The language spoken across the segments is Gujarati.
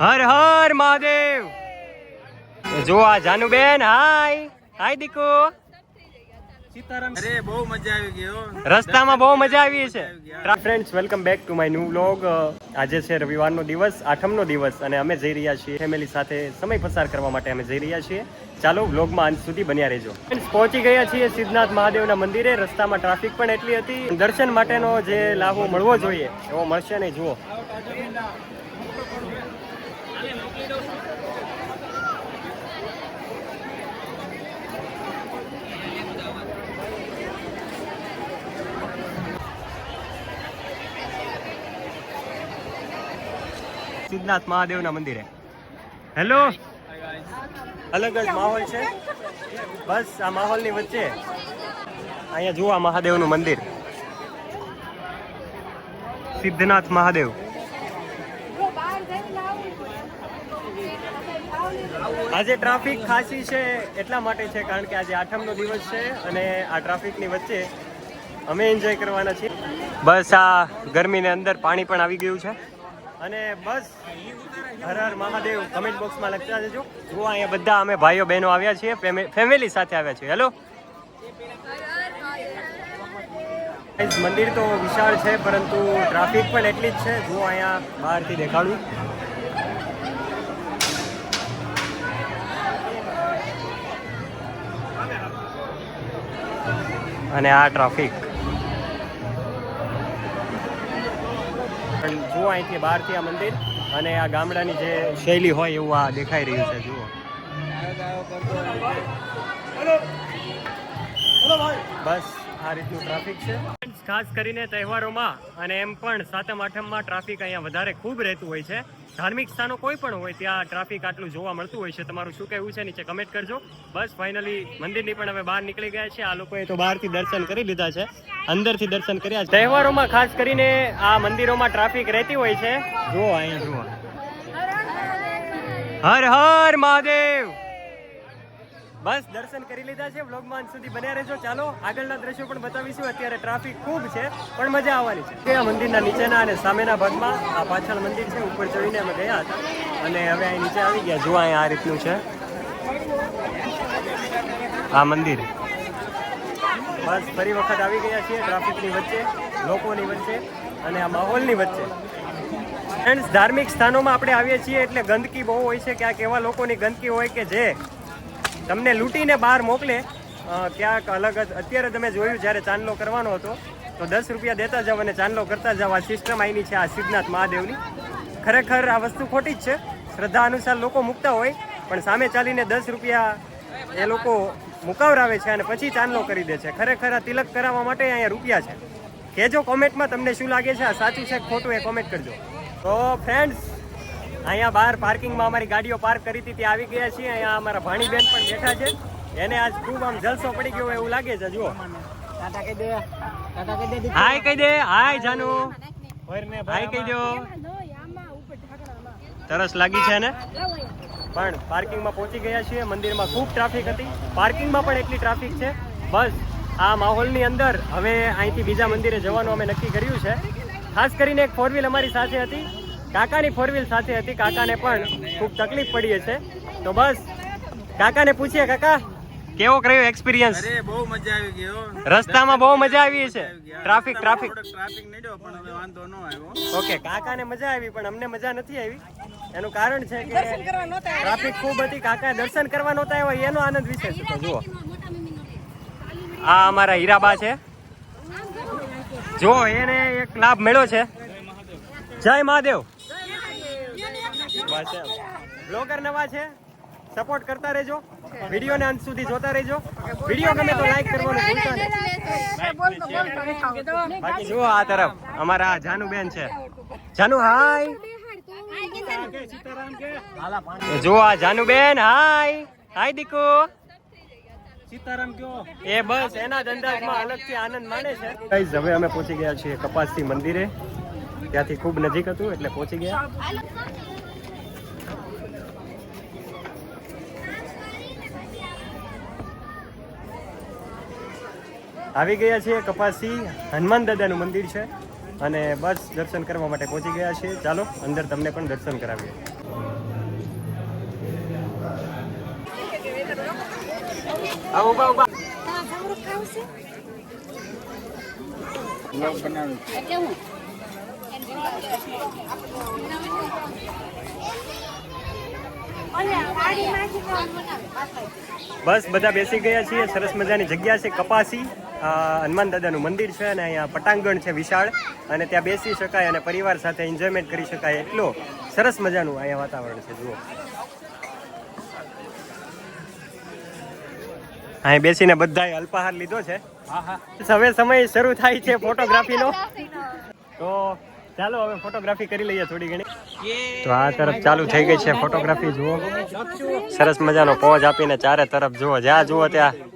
હર હર મહાદેવ. જો આ જાનુબેન, હાય દીકુ. અરે બહુ મજા આવી ગઈ હો. રસ્તામાં બહુ મજા આવી છે. Friends, welcome back to my new vlog. આજે છે રવિવારનો દિવસ, આઠમનો દિવસ, અને અમે જઈ રહ્યા છીએ ફેમિલી સાથે સમય પસાર કરવા માટે. અમે જઈ રહ્યા છીએ. ચાલો વ્લોગમાં અંત સુધી બન્યા રહેજો. પહોંચી ગયા છીએ સિદ્ધનાથ મહાદેવના મંદિરે. રસ્તામાં ટ્રાફિક પણ એટલી હતી. દર્શન માટેનો જે લાભો મળવો જોઈએ એવો મળશે નહીં. જુઓ, સિદ્ધનાથ મહાદેવના મંદિરે. હેલો, અલગ જ માહોલ છે. બસ આ માહોલની વચ્ચે અહીંયા જુઓ આ મહાદેવનું મંદિર, સિદ્ધનાથ મહાદેવ. આજે ટ્રાફિક ખાસી છે એટલા માટે છે કારણ કે આજે આઠમનો દિવસ છે અને આ ટ્રાફિકની વચ્ચે અમે એન્જોય કરવાના છીએ. બસ આ ગરમીને અંદર પાણી પણ આવી ગયું છે. અને બસ હર હર મહાદેવ કમેન્ટ બોક્સમાં લખતા જજો. જુઓ અહીંયા બધા અમે ભાઈઓ બહેનો આવ્યા છીએ, ફેમિલી સાથે આવ્યા છીએ. હેલો, મંદિર તો વિશાળ છે પરંતુ ટ્રાફિક પણ એટલી જ છે. જુઓ અહીંયા બહારથી દેખાડું. અને આ ટ્રાફિક જુઓ અહીંથી બહારથી આ મંદિર અને આ ગામડાની જે શૈલી હોય એવું આ દેખાઈ રહ્યું છે. જુઓ, બસ આ રીતનું ટ્રાફિક છે. ખાસ કરીને તહેવારોમાં અને એમ પણ સાતમ આઠમમાં ટ્રાફિક અહીંયા વધારે ખૂબ રહેતું હોય છે. ધાર્મિક સ્થાનો કોઈ પણ હોય ત્યાં ટ્રાફિક આટલું જોવા મળતું હોય છે. તમારું શું કહેવું છે નીચે કમેન્ટ કરજો. બસ ફાઇનલી મંદિરની પણ હવે બહાર નીકળી ગયા છે. આ લોકોએ તો બહારથી દર્શન કરી લીધા છે, અંદરથી દર્શન કર્યા છે. તહેવારોમાં ખાસ કરીને આ મંદિરોમાં ટ્રાફિક રહેતી હોય છે. જુઓ અહીંયા જુઓ, હર હર મહાદેવ. બસ દર્શન કરી લીધા છે. વ્લોગમાં અંત સુધી બન્યા રહેજો. ચાલો આગળના દ્રશ્યો પણ બતાવીશું. અત્યારે ટ્રાફિક ખૂબ છે પણ મજા આવવાની છે. આ મંદિરના નીચેના અને સામેના ભાગમાં આ પાછળ મંદિર છે. ઉપર ચડીને અમે ગયા હતા અને હવે અહીં નીચે આવી ગયા. જુઓ અહીંયા આ રીતનું છે આ મંદિર. બસ ફરી વખત આવી ગયા છીએ ટ્રાફિકની વચ્ચે, લોકોની વચ્ચે અને આ માહોલની વચ્ચે. ફ્રેન્ડ્સ, ધાર્મિક સ્થાનોમાં આપણે આવીએ છીએ એટલે ગંદકી બહુ હોય છે. ક્યાંક એવા લોકોની ગંદકી હોય કે જે તમને લૂંટીને બહાર મોકલે. ક્યાંક અલગ જ અત્યારે તમે જોયું જ્યારે ચાંદલો કરવાનો હતો તો 10 રૂપિયા દેતા જાવ અને ચાંદલો કરતા જાવ. આ સિસ્ટમ આવીની છે આ સિદ્ધનાથ મહાદેવની. ખરેખર આ વસ્તુ ખોટી જ છે. શ્રદ્ધા અનુસાર લોકો મૂકતા હોય પણ સામે ચાલીને 10 રૂપિયા એ લોકો મુકાવરાવે છે અને પછી ચાંદલો કરી દે છે. ખરેખર આ તિલક કરાવવા માટે અહીંયા રૂપિયા છે. કહેજો કોમેન્ટમાં તમને શું લાગે છે, આ સાચું છે ખોટું એ કોમેન્ટ કરજો. તો ફ્રેન્ડ્સ, અહીંયા બહાર પાર્કિંગમાં અમારી ગાડીઓ પાર્ક કરી હતી ત્યાં આવી ગયા છીએ. અહીંયા અમારા ભાણીબેન પણ બેઠા છે. એને આજ ખૂબ આમ જલસો પડી ગયો એવું લાગે છે. જુઓ, હાય કહી દે. હાય જાનુ, હાય કહી દો. તરસ લાગી છે ને? પણ પાર્કિંગમાં પહોંચી ગયા છીએ. મંદિરમાં ખૂબ ટ્રાફિક હતી, પાર્કિંગમાં પણ એટલી ટ્રાફિક છે. બસ આ માહોલની અંદર હવે અહીંથી બીજા મંદિરે જવાનું અમે નક્કી કર્યું છે. ખાસ કરીને એક 4 વ્હીલ અમારી સાથે હતી, કાકાની 4 વ્હીલ સાથે હતી. કાકાને પણ ખૂબ તકલીફ પડી છે. તો બસ કાકાને પૂછીએ, કાકા કેવો રહ્યો એક્સપિરિયન્સ? અરે બહુ મજા આવી ગઈ હો. રસ્તામાં બહુ મજા આવી છે. ટ્રાફિક નડ્યો પણ હવે વાંધો ન આવ્યો. ઓકે, કાકાને મજા આવી પણ અમને મજા નથી આવી. એનું કારણ છે કે ટ્રાફિક ખૂબ હતી. કાકા દર્શન કરવા નહોતા આવ્યા એનો આનંદ વિશેષ હતો. જુઓ, આ અમારા હીરાબા છે. જો એને એક લાભ મળ્યો છે. જય મહાદેવ. બ્લોગર નવા છે, સપોર્ટ કરતા રહેજો. વિડીયોને અંત સુધી જોતા રહેજો. વિડીયો ગમે તો લાઈક કરવાનું ભૂલતા નહીં. બાકી જુઓ આ તરફ અમારા જાનુબેન છે. જાનુ, હાય. જુઓ આ જાનુબેન, હાય. હાય દીકુ. સીતારામ કયો એ બસ એના જ અંદાજમાં અલગથી આનંદ માણે છે. ગાઈઝ, હવે અમે પહોંચી ગયા છીએ કપાસી મંદિરે. ત્યાંથી ખૂબ નજીક હતું એટલે પહોંચી ગયા. આવી ગયા છીએ કપાસી હનુમાન દાદાનું મંદિર છે અને બસ દર્શન કરવા માટે પહોંચી ગયા છીએ. ચાલો અંદર તમને પણ દર્શન કરાવીએ. આવો ઉભા ઉભા. બ્લોગ બનાવ્યું એટલે હું બસ બધા બેસી ગયા છીએ. સરસ મજાની જગ્યા છે, કપાસી હનુમાન દાદાનું મંદિર છે અને અહીંયા પટાંગણ છે વિશાળ, અને ત્યાં બેસી શકાય અને પરિવાર સાથે એન્જોયમેન્ટ કરી શકાય એટલો સરસ મજાનું અહીંયા વાતાવરણ છે. જુઓ, અહીં બેસીને બધાએ અલ્પાહાર લીધો છે. હવે સમય શરૂ થાય છે ફોટોગ્રાફીનો, તો ચાલો હવે ફોટોગ્રાફી કરી લઈએ થોડી ઘણી. તો આ તરફ ચાલુ થઈ ગઈ છે ફોટોગ્રાફી. જુઓ, સરસ મજાનો પોઝ આપીને ચારે તરફ જુઓ, જ્યાં જુઓ ત્યાં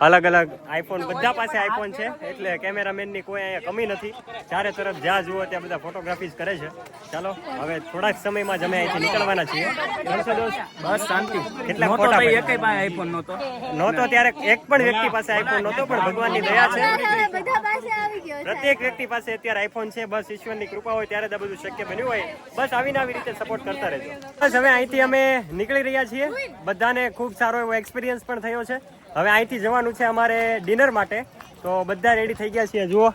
અલગ અલગ આઈફોન, બધા પાસે આઈફોન છે એટલે કેમેરામેનની કોઈ અહીંયા કમી નથી. ચારે તરફ જ્યાં જુઓ ત્યાં બધા ફોટોગ્રાફી કરે છે. ચાલો હવે થોડાક સમયમાં જ અમે અહીંથી નીકળવાના છીએ. ગમશે દોસ્ત? બસ શાંતિ. કેટલા ફોટા એકય પાસે આઈફોન નહોતો. નહોતો ત્યારે એક પણ વ્યક્તિ પાસે આઈફોન નહોતો, પણ ભગવાનની દયા છે, બધા પાસે આવી ગયો છે. પ્રત્યેક વ્યક્તિ પાસે અત્યારે આઈફોન છે. બસ ઈશ્વરની કૃપા હોય ત્યારે જ આ બધું શક્ય બન્યું હોય. બસ આવીને આવી રીતે સપોર્ટ કરતા રહેજો. બસ હવે અહીંથી અમે નીકળી રહ્યા છીએ. બધાને ખૂબ સારો એવો એક્સપિરિયન્સ પણ થયો છે. હવે અહીંથી જવાનું છે અમારે ડિનર માટે, તો બધા રેડી થઈ ગયા છીએ. જુઓ,